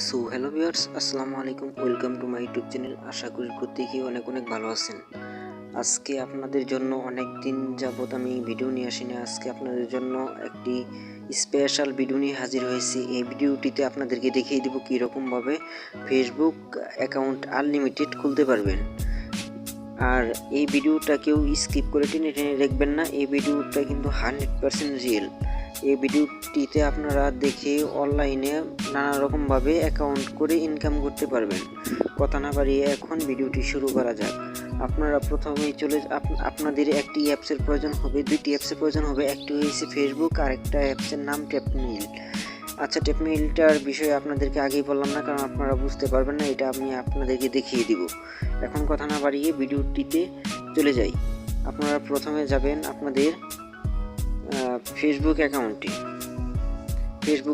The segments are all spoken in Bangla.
সো হ্যালো ভিউয়ার্স, আসসালামু আলাইকুম। Welcome to my YouTube channel. আশা করি প্রত্যেকেই অনেক অনেক ভালো আছেন। আজকে আপনাদের জন্য অনেক দিন যাবত আমি ভিডিও নিয়ে আসিনি। আজকে আপনাদের জন্য একটি স্পেশাল ভিডিও নিয়ে হাজির হয়েছি। এই ভিডিওটিতে আপনাদেরকে দেখিয়ে দেব কীরকমভাবে ফেসবুক অ্যাকাউন্ট আনলিমিটেড খুলতে পারবেন। আর এই ভিডিওটা কেউ স্কিপ করে টেনে টেনে দেখবেন না। এই ভিডিওটা কিন্তু 100% রিয়েল। এই ভিডিওটিতে আপনারা দেখে অনলাইনে নানা রকমভাবে অ্যাকাউন্ট করে ইনকাম করতে পারবেন। কথা না বাড়িয়ে এখন ভিডিওটি শুরু করা যাক। আপনারা প্রথমেই আপনাদের একটি অ্যাপসের প্রয়োজন হবে, দুইটি অ্যাপসের প্রয়োজন হবে। একটি হয়েছে ফেসবুক আর একটা অ্যাপসের নাম ট্যাপমেইল। আচ্ছা, ট্যাপমেইলটার বিষয়ে আপনাদেরকে আগেই বললাম না, কারণ আপনারা বুঝতে পারবেন না, এটা আমি আপনাদেরকে দেখিয়ে দিব। এখন কথা না বাড়িয়ে ভিডিওটিতে চলে যাই। আপনারা প্রথমে যাবেন আপনাদের ফেসবুক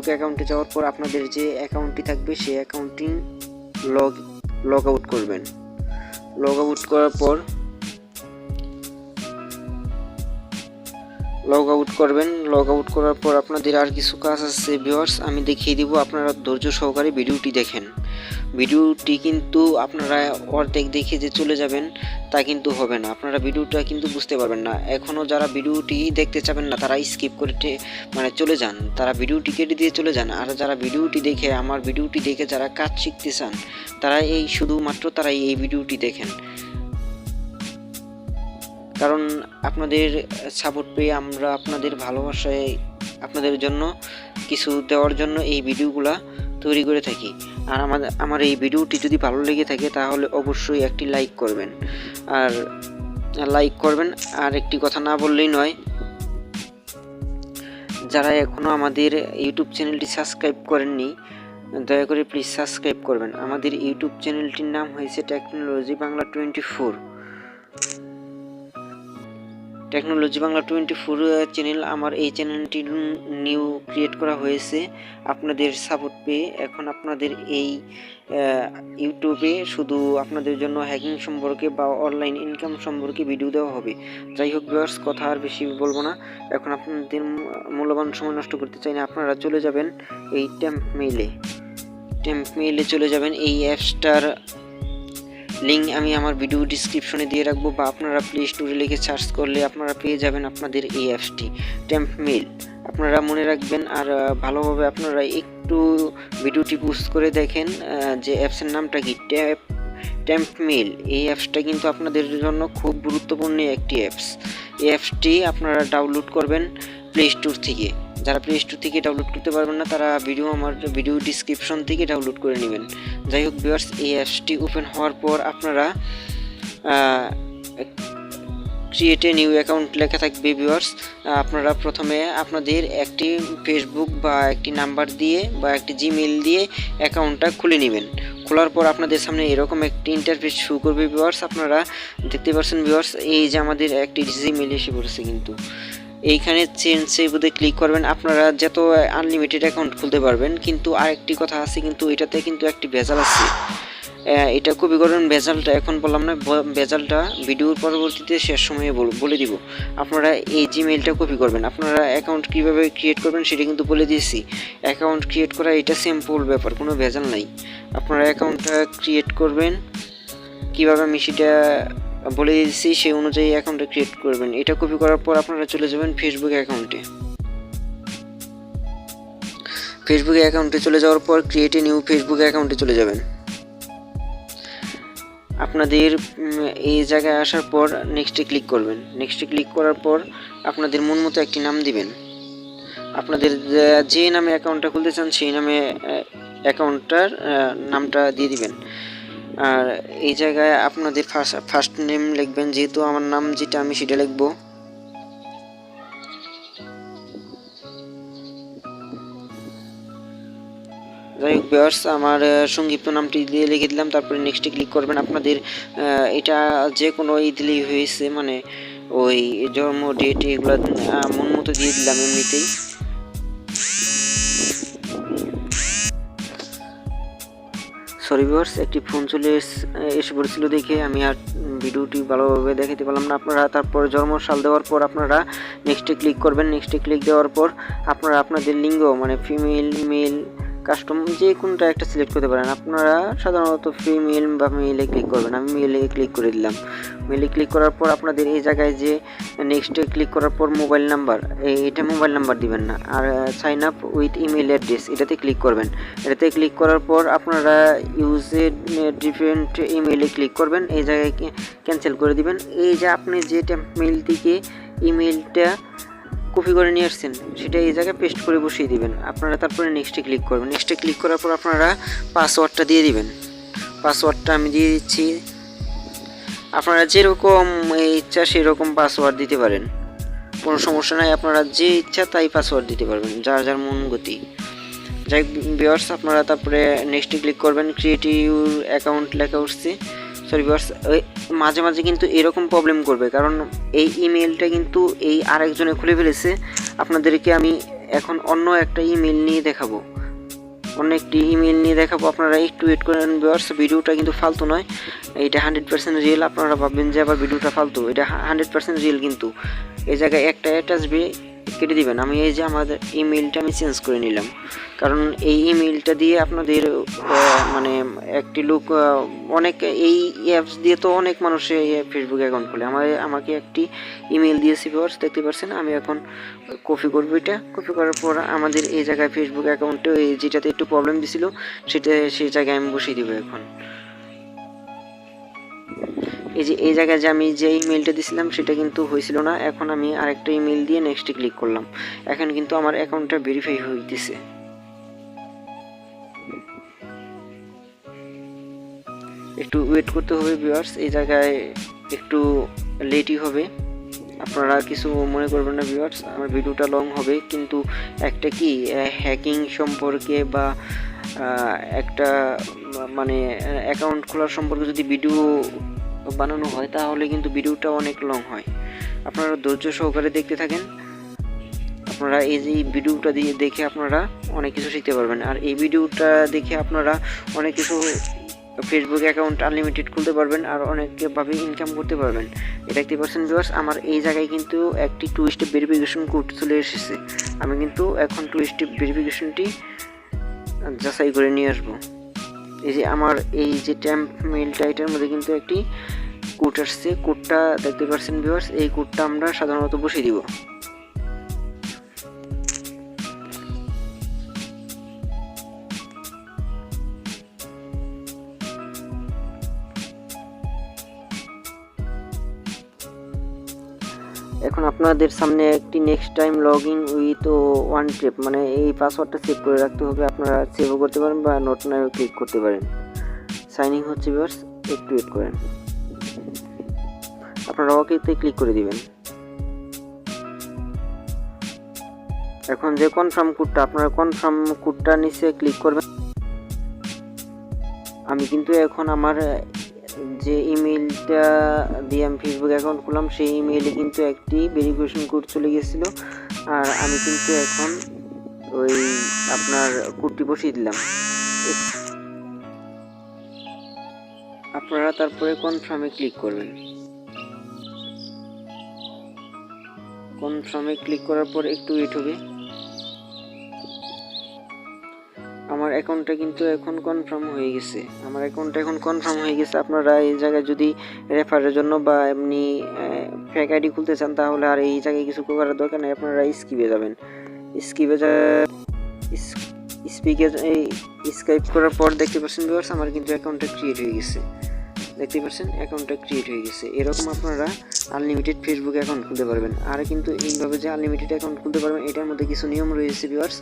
অ্যাকাউন্টে যাওয়ার পর আপনাদের যে অ্যাকাউন্টটি থাকবে সেই অ্যাকাউন্টটি লগ আউট করবেন। লগ আউট করার পর আপনাদের আর কিছু কাজ আছে ভিউয়ার্স, আমি দেখিয়ে দিব। আপনারা ধৈর্য সহকারে ভিডিওটি দেখেন। ভিডিওটি কিন্তু আপনারা অর্ধেক দেখে যে চলে যাবেন তা কিন্তু হবে না। আপনারা ভিডিওটা কিন্তু বুঝতে পারবেন না। এখনও যারা ভিডিওটি দেখতে চাবেন না তারা স্কিপ করে চলে যান, তারা ভিডিওটি কেটে দিয়ে চলে যান। আর যারা ভিডিওটি দেখে আমার ভিডিওটি দেখে যারা কাজ শিখতে চান তারা শুধুমাত্র এই ভিডিওটি দেখেন। কারণ আপনাদের সাপোর্ট পেয়ে আমরা আপনাদের ভালোবাসায় আপনাদের জন্য কিছু দেওয়ার জন্য এই ভিডিওগুলো তৈরি করে থাকি। আর আমার এই ভিডিওটি যদি ভালো লেগে থাকে তাহলে অবশ্যই একটি লাইক করবেন। আর একটি কথা না বললেই নয়, যারা এখনও আমাদের ইউটিউব চ্যানেলটি সাবস্ক্রাইব করেননি দয়া করে প্লিজ সাবস্ক্রাইব করবেন। আমাদের ইউটিউব চ্যানেলটির নাম হয়েছে technology Bangla 24। Technology Bangla 24 channel. আমার এই চ্যানেলটি নিউ ক্রিয়েট করা হয়েছে আপনাদের সাপোর্ট পেয়ে। এখন আপনাদের এই ইউটিউবে শুধু আপনাদের জন্য হ্যাকিং সম্পর্কে বা অনলাইন ইনকাম সম্পর্কে ভিডিও দেওয়া হবে। যাই হোক ভিউয়ার্স, কথা আর বেশি বলবো না। এখন আপনাদের মূল্যবান সময় নষ্ট করতে চাই না। আপনারা চলে যাবেন এই ট্যাপমেইলে চলে যাবেন। এই অ্যাপসটার লিঙ্ক আমি আমার ভিডিও ডিসক্রিপশনে দিয়ে রাখবো, বা আপনারা প্লে স্টোরে লিখে সার্চ করলে আপনারা পেয়ে যাবেন আপনাদের এই অ্যাপসটি ট্যাপমেইল। আপনারা মনে রাখবেন আর ভালোভাবে আপনারা একটু ভিডিওটি পুশ করে দেখেন যে অ্যাপসের নামটা কি, ট্যাপমেইল। এই অ্যাপসটা কিন্তু আপনাদের জন্য খুব গুরুত্বপূর্ণ একটি অ্যাপস। এই অ্যাপসটি আপনারা ডাউনলোড করবেন প্লে স্টোর থেকে। যারা প্লে স্টোর থেকে ডাউনলোড করতে পারবেন না তারা আমার ভিডিও ডিসক্রিপশন থেকে ডাউনলোড করে নেবেন। যাই হোক ভিউয়ার্স, এই অ্যাপসটি ওপেন হওয়ার পর আপনারা ক্রিয়েট এ নিউ অ্যাকাউন্ট লেখা থাকবে ভিউয়ার্স। আপনারা প্রথমে আপনাদের একটি ফেসবুক বা একটি নাম্বার দিয়ে বা একটি জিমেইল দিয়ে অ্যাকাউন্টটা খুলে নেবেন। খোলার পর আপনাদের সামনে এরকম একটি ইন্টারফেস শো করবে ভিউয়ার্স। আপনারা দেখতে পাচ্ছেন ভিউয়ার্স, এই যে আমাদের একটি জিমেইল এসে পড়েছে। কিন্তু এইখানে চেঞ্জ সেভে ক্লিক করবেন। আপনারা যত আনলিমিটেড অ্যাকাউন্ট খুলতে পারবেন। কিন্তু আরেকটি কথা আছে, কিন্তু এটাতে কিন্তু একটি ভেজাল আছে। এটা কপি করবেন। ভেজালটা এখন বললাম না, ভেজালটা ভিডিওর পরবর্তীতে শেষ সময়ে বলে দিব। আপনারা এই জিমেইলটা কপি করবেন। আপনারা অ্যাকাউন্ট কীভাবে ক্রিয়েট করবেন সেটা কিন্তু বলে দিয়েছি। অ্যাকাউন্ট ক্রিয়েট করা এটা সিম্পল ব্যাপার, কোনো ভেজাল নাই। আপনারা অ্যাকাউন্টটা ক্রিয়েট করবেন কীভাবে আমি সেটা বলে দিচ্ছি, সেই অনুযায়ী অ্যাকাউন্টটা ক্রিয়েট করবেন। এটা কপি করার পর আপনারা চলে যাবেন ফেসবুক অ্যাকাউন্টে চলে যাওয়ার পর ক্রিয়েট এ নিউ ফেসবুক অ্যাকাউন্টে চলে যাবেন। আপনাদের এই জায়গায় আসার পর নেক্সটে ক্লিক করবেন। নেক্সটে ক্লিক করার পর আপনাদের মন মতো একটি নাম দিবেন। আপনাদের যে নামে অ্যাকাউন্টটা খুলতে চান সেই নামে অ্যাকাউন্টটার নামটা দিয়ে দিবেন। আর এই জায়গায় আপনাদের ফার্স্ট নেম লিখবেন, যেহেতু আমার নাম যেটা আমি সেটা লিখবো। যাই হোক ভিউয়ার্স, আমার সংক্ষিপ্ত নামটি দিয়ে লিখে দিলাম। তারপরে নেক্সটে ক্লিক করবেন। আপনাদের এটা যে কোনো দিলেই হয়েছে, মানে ওই জন্ম ডেট এগুলো মন মতো দিয়ে দিলাম এমনিতেই। সরি ভিউয়ার্স, একটি ফোন চলে এসে পড়েছিল দেখে আমি আর ভিডিওটি ভালোভাবে দেখাতে পারলাম না। আপনারা তারপর জন্মসাল দেওয়ার পর আপনারা নেক্সটে ক্লিক করবেন। নেক্সটে ক্লিক দেওয়ার পর আপনারা আপনাদের লিঙ্গ, মানে ফিমেল, মেল কাস্টম যে কোনটা একটা সিলেক্ট করতে পারেন। আপনারা সাধারণত ফ্রি মেল বা মেইলে ক্লিক করবেন। আমি মেইলে ক্লিক করে দিলাম। মেইলে ক্লিক করার পর আপনাদের এই জায়গায় যে নেক্সটে ক্লিক করার পর মোবাইল নাম্বার, এটা মোবাইল নাম্বার দিবেন না, আর sign up with email address এটাতে ক্লিক করবেন। এটাতে ক্লিক করার পর আপনারা ইউজে ডিফারেন্ট ইমেইলে ক্লিক করবেন। এই জায়গায় ক্যান্সেল করে দিবেন। এই যে আপনি যে মেইল থেকে ইমেইলটা কপি করে নিয়ে আসছেন সেটা এই জায়গায় পেস্ট করে বসিয়ে দিবেন। আপনারা তারপরে নেক্সটে ক্লিক করবেন। নেক্সটে ক্লিক করার পর আপনারা পাসওয়ার্ডটা দিয়ে দিবেন। পাসওয়ার্ডটা আমি দিয়ে দিচ্ছি। আপনারা যেরকম ইচ্ছা সেরকম পাসওয়ার্ড দিতে পারেন, কোনো সমস্যা নাই। আপনারা যে ইচ্ছা তাই পাসওয়ার্ড দিতে পারবেন, যার যার মন গতি। যাই ভিউয়ার্স, আপনারা তারপরে নেক্সটে ক্লিক করবেন। ক্রিয়েট ইউর অ্যাকাউন্ট লেখা উঠছে। সরি ভিউয়ার্স, মাঝে মাঝে কিন্তু এরকম প্রবলেম করবে, কারণ এই ইমেলটা কিন্তু এই আরেকজনে খুলে ফেলেছে। আপনাদেরকে আমি এখন অন্য একটা ইমেল নিয়ে দেখাবো, আপনারা একটু ওয়েট করেন ভিউয়ার্স। ভিডিওটা কিন্তু ফালতু নয়, এটা 100% রিয়েল। আপনারা ভাববেন যে আবার ভিডিওটা ফালতু, এটা 100% রিয়েল। কিন্তু এই জায়গায় একটা অ্যাড আসবে, কেটে দিবেন। আমি এই যে আমাদের ইমেলটা আমি চেঞ্জ করে নিলাম, কারণ এই ইমেলটা দিয়ে আপনাদের মানে একটি লোক অনেক এই অ্যাপস দিয়ে তো অনেক মানুষ ফেসবুক অ্যাকাউন্ট খোলে। আমাকে একটি ইমেল দিয়েছে ভিউয়ার্স, দেখতে পাচ্ছেন। আমি এখন কপি করবো। এটা কপি করার পর আমাদের এই জায়গায় ফেসবুক অ্যাকাউন্টে যেটাতে একটু প্রবলেম দিছিল সেই জায়গায় আমি বসিয়ে দিব। এখন এই জায়গায় যে আমি যে ইমেলটা দিয়েছিলাম সেটা কিন্তু হয়েছিল না। এখন আমি আরেকটা ইমেল দিয়ে নেক্সটে ক্লিক করলাম। এখন কিন্তু আমার অ্যাকাউন্টটা ভেরিফাই হইতেছে। একটু ওয়েট করতে হবে ভিউয়ার্স, এই জায়গায় একটু লেটই হবে। আপনারা কিছু মনে করবেন না ভিউয়ার্স, আমার ভিডিওটা লং হবে, কিন্তু একটা কি হ্যাকিং সম্পর্কে বা একটা মানে অ্যাকাউন্ট খোলার সম্পর্কে যদি ভিডিও বানানো হয় তাহলে কিন্তু ভিডিওটা অনেক লং হয়। আপনারা ধৈর্য সহকারে দেখতে থাকেন। আপনারা এই যে ভিডিওটা দিয়ে দেখে আপনারা অনেক কিছু শিখতে পারবেন। আর এই ভিডিওটা দেখে আপনারা অনেক কিছু ফেসবুক অ্যাকাউন্ট আনলিমিটেড খুলতে পারবেন আর অনেকভাবে ইনকাম করতে পারবেন। এটা দেখতে পাচ্ছেন ভিউয়ার্স, আমার এই জায়গায় কিন্তু একটি 2 স্টেপ ভেরিফিকেশন কোড চলে এসেছে। আমি কিন্তু এখন 2 স্টেপ ভেরিফিকেশনটি যাচাই করে নিয়ে আসবো। এই যে আমার এই যে ট্যাম্প মেইলটা, এটার মধ্যে কিন্তু একটি কোড আসছে। কোডটা দেখতে পাচ্ছেন ভিউয়ার্স, এই কোডটা আমরা সাধারণত বসিয়ে দিব। এখন আপনাদের সামনে একটি next time log in with one step, মানে এই পাসওয়ার্ডটা সেভ করে রাখতে হবে। আপনারা সেভও করতে পারেন বা নোট নাও ক্লিক করতে পারেন। সাইন ইন হচ্ছে ভিউয়ার্স, একটু ওয়েট করেন। আপনারা ওকেতে ক্লিক করে দিবেন। এখন যে কনফার্ম কোডটা, আপনারা কনফার্ম কোডটা নিচে ক্লিক করবেন। আমি কিন্তু এখন আমার যে ইমেলটা দিয়ে আমি ফেসবুক অ্যাকাউন্ট খুললাম সেই ইমেইলে কিন্তু একটি ভেরিফিকেশন কোড চলে গেছিলো। আর আমি কিন্তু এখন ওই আপনার কোডটি বসিয়ে দিলাম। আপনারা তারপরে কনফার্মে ক্লিক করবেন। কনফার্মে ক্লিক করার পর একটু ওয়েট হবে। আমার অ্যাকাউন্টটা কিন্তু এখন কনফার্ম হয়ে গেছে। আপনারা এই জায়গায় যদি রেফারের জন্য বা এমনি ফেক আইডি খুলতে চান তাহলে আর এই জায়গায় কিছু করার দরকার নেই। আপনারা স্কিপে যাবেন। স্কাইপ করার পর দেখতে পাচ্ছেন ভিউয়ার্স, আমার কিন্তু অ্যাকাউন্টটা ক্রিয়েট হয়ে গেছে। এরকম আপনারা আনলিমিটেড ফেসবুক অ্যাকাউন্ট খুলতে পারবেন। আর কিন্তু এইভাবে যে আনলিমিটেড অ্যাকাউন্ট খুলতে পারবেন এটার মধ্যে কিছু নিয়ম রয়েছে ভিউয়ার্স।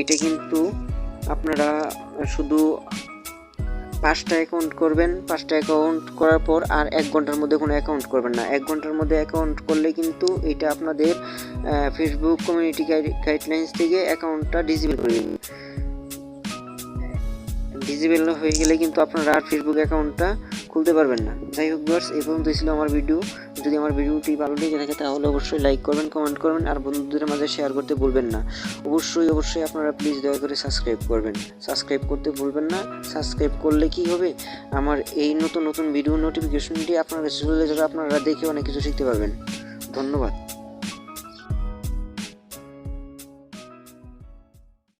এটা কিন্তু আপনারা শুধু 5টা অ্যাকাউন্ট করবেন। 5টা অ্যাকাউন্ট করার পর আর 1 ঘন্টার মধ্যে কোনো অ্যাকাউন্ট করবেন না। 1 ঘন্টার মধ্যে অ্যাকাউন্ট করলে কিন্তু এটা আপনাদের ফেসবুক কমিউনিটি গাইডলাইন্স থেকে অ্যাকাউন্টটা ডিসেবল করে দেবে। ডিসেবল হয়ে গেলে কিন্তু আপনারা আর ফেসবুক অ্যাকাউন্টটা খুলতে পারবেন না। যাই হোক ভিউয়ার্স, এই পর্যন্ত ছিল আমার ভিডিও। যদি আমার ভিডিওটি ভালো লেগে থাকে তাহলে অবশ্যই লাইক করবেন, কমেন্ট করবেন আর বন্ধুদের মাঝে শেয়ার করতে ভুলবেন না। অবশ্যই আপনারা প্লিজ দয়া করে সাবস্ক্রাইব করবেন। সাবস্ক্রাইব করতে ভুলবেন না। সাবস্ক্রাইব করলে কি হবে, আমার এই নতুন ভিডিও নোটিফিকেশনটি আপনারা চলে যাবে। আপনারা দেখে অনেক কিছু শিখতে পারবেন। ধন্যবাদ।